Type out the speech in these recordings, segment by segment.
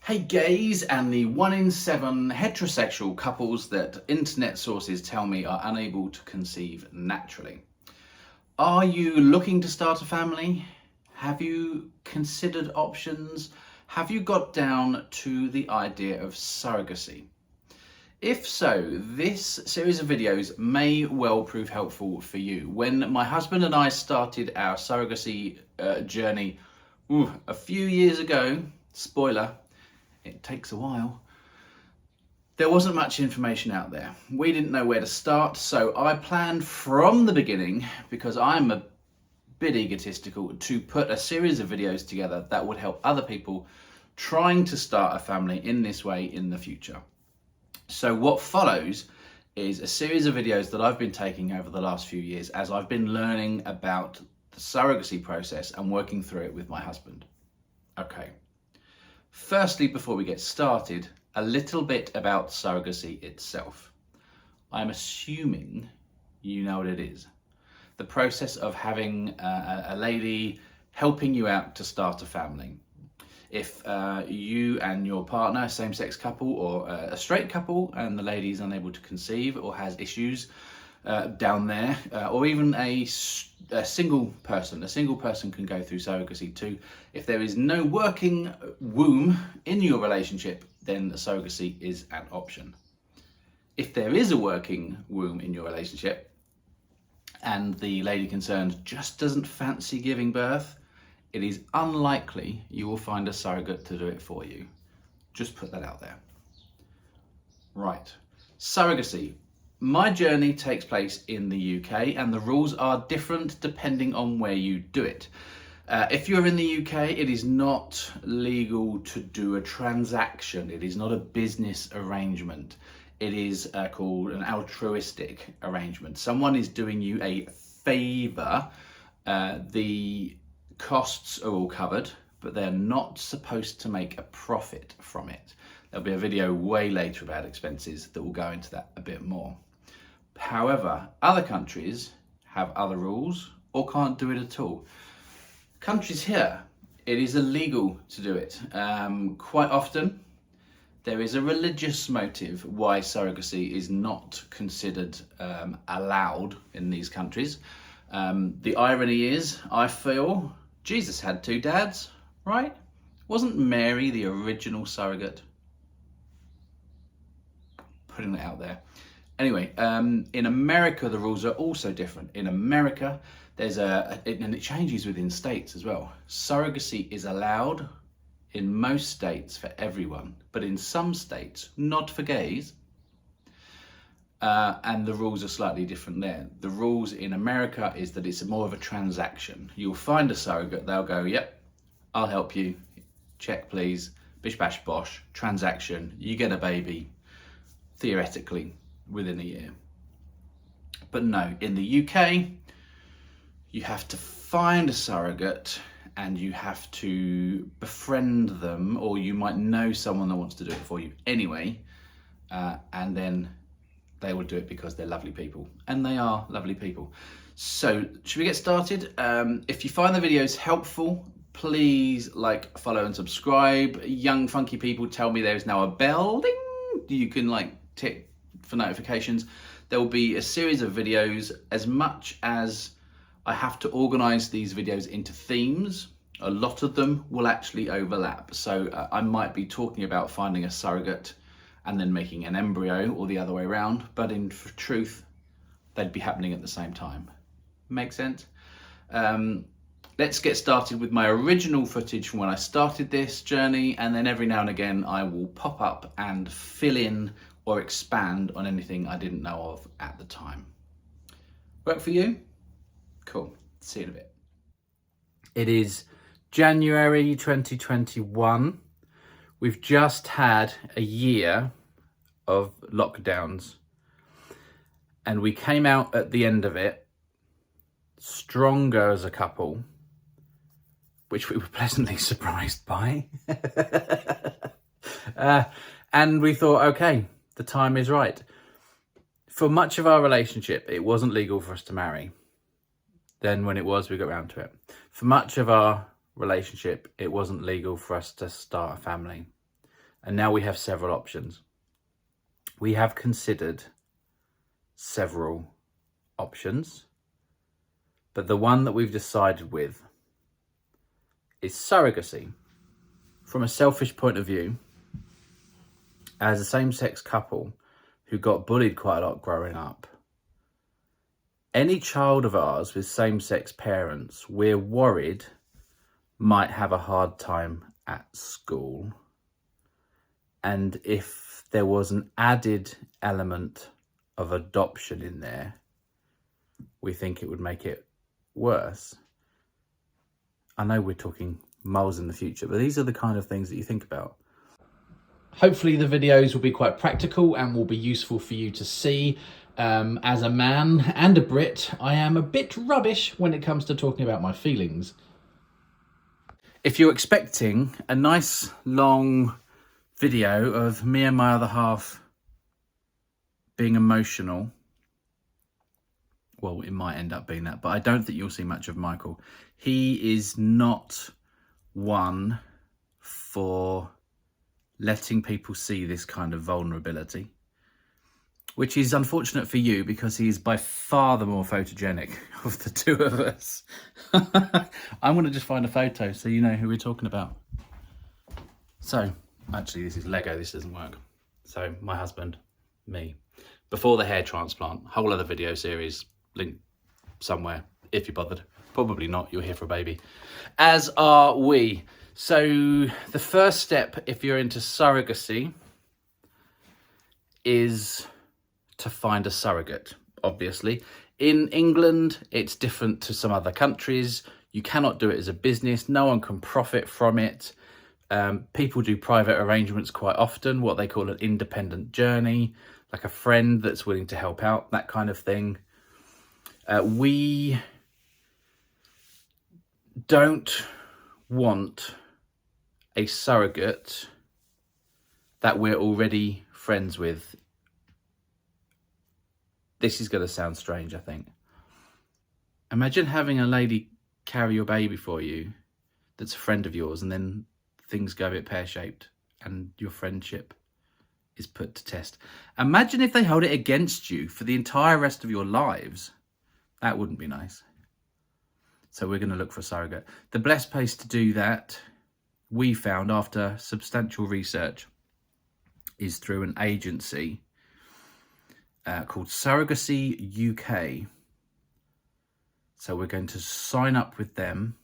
Hey gays and the 1 in 7 heterosexual couples that internet sources tell me are unable to conceive naturally. Are you looking to start a family? Have you considered options? Have you got down to the idea of surrogacy? If so, this series of videos may well prove helpful for you. When my husband and I started our surrogacy journey a few years ago, spoiler, it takes a while, there wasn't much information out there. We didn't know where to start, so I planned from the beginning, because I'm a bit egotistical, to put a series of videos together that would help other people trying to start a family in this way in the future. So what follows is a series of videos that I've been taking over the last few years as I've been learning about the surrogacy process and working through it with my husband. Okay. Firstly, before we get started, a little bit about surrogacy itself. I'm assuming you know what it is. The process of having a lady helping you out to start a family. If you and your partner, same-sex couple or a straight couple, and the lady's unable to conceive or has issues down there, or even a single person can go through surrogacy too. If there is no working womb in your relationship, then surrogacy is an option. If there is a working womb in your relationship and the lady concerned just doesn't fancy giving birth, it is unlikely you will find a surrogate to do it for you. Just put that out there. Right, surrogacy. My journey takes place in the UK and the rules are different depending on where you do it. If you're in the UK, it is not legal to do a transaction. It is not a business arrangement. It is called an altruistic arrangement. Someone is doing you a favour. The costs are all covered, but they're not supposed to make a profit from it. There'll be a video way later about expenses that will go into that a bit more. However, other countries have other rules or can't do it at all. Countries here, it is illegal to do it. Quite often, there is a religious motive why surrogacy is not considered allowed in these countries. The irony is, I feel, Jesus had 2 dads, right? Wasn't Mary the original surrogate? Putting that out there. Anyway, in America, the rules are also different. In America, there's and it changes within states as well. Surrogacy is allowed in most states for everyone, but in some states, not for gays. And the rules are slightly different there. The rules in America is that it's more of a transaction. You'll find a surrogate, they'll go, yep, I'll help you. Check please, bish bash bosh, transaction, you get a baby, theoretically, within a year. But no, in the UK, you have to find a surrogate and you have to befriend them, or you might know someone that wants to do it for you anyway, and then they will do it because they're lovely people, and they are lovely people. So should we get started? If you find the videos helpful, please like, follow and subscribe. Young funky people tell me there's now a bell, ding, you can tick for notifications. There will be a series of videos. As much as I have to organize these videos into themes, a lot of them will actually overlap. So I might be talking about finding a surrogate and then making an embryo, or the other way around, but in truth, they'd be happening at the same time. Make sense? Let's get started with my original footage from when I started this journey, and then every now and again I will pop up and fill in or expand on anything I didn't know of at the time. Work for you? Cool. See you in a bit. It is January 2021. We've just had a year of lockdowns, and we came out at the end of it stronger as a couple, which we were pleasantly surprised by. And we thought, okay, the time is right. For much of our relationship, it wasn't legal for us to marry. Then when it was, we got around to it. For much of our relationship, it wasn't legal for us to start a family. And now we have several options. We have considered several options, but the one that we've decided with is surrogacy. From a selfish point of view, as a same-sex couple who got bullied quite a lot growing up, any child of ours with same-sex parents, we're worried might have a hard time at school. And if there was an added element of adoption in there, we think it would make it worse. I know we're talking miles in the future, but these are the kind of things that you think about. Hopefully the videos will be quite practical and will be useful for you to see. As a man and a Brit, I am a bit rubbish when it comes to talking about my feelings. If you're expecting a nice long video of me and my other half being emotional, well, it might end up being that, but I don't think you'll see much of Michael. He is not one for letting people see this kind of vulnerability, which is unfortunate for you because he is by far the more photogenic of the two of us. I'm going to just find a photo so you know who we're talking about. So, actually, this is Lego. This doesn't work. So, my husband, me. Before the hair transplant, whole other video series, link somewhere, if you're bothered. Probably not, you're here for a baby. As are we. So, the first step, if you're into surrogacy, is to find a surrogate, obviously. In England, it's different to some other countries. You cannot do it as a business. No one can profit from it. People do private arrangements quite often, what they call an independent journey, like a friend that's willing to help out, that kind of thing. We don't want a surrogate that we're already friends with. This is going to sound strange, I think. Imagine having a lady carry your baby for you that's a friend of yours, and then things go a bit pear-shaped and your friendship is put to test. Imagine if they hold it against you for the entire rest of your lives. That wouldn't be nice. So we're going to look for a surrogate. The best place to do that, we found after substantial research, is through an agency called Surrogacy UK. So we're going to sign up with them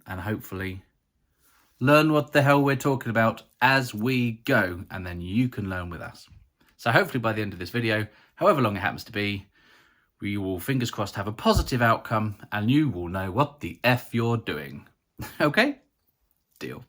and hopefully learn what the hell we're talking about as we go, and then you can learn with us. So hopefully by the end of this video, however long it happens to be, we will, fingers crossed, have a positive outcome and you will know what the F you're doing. Okay? Deal.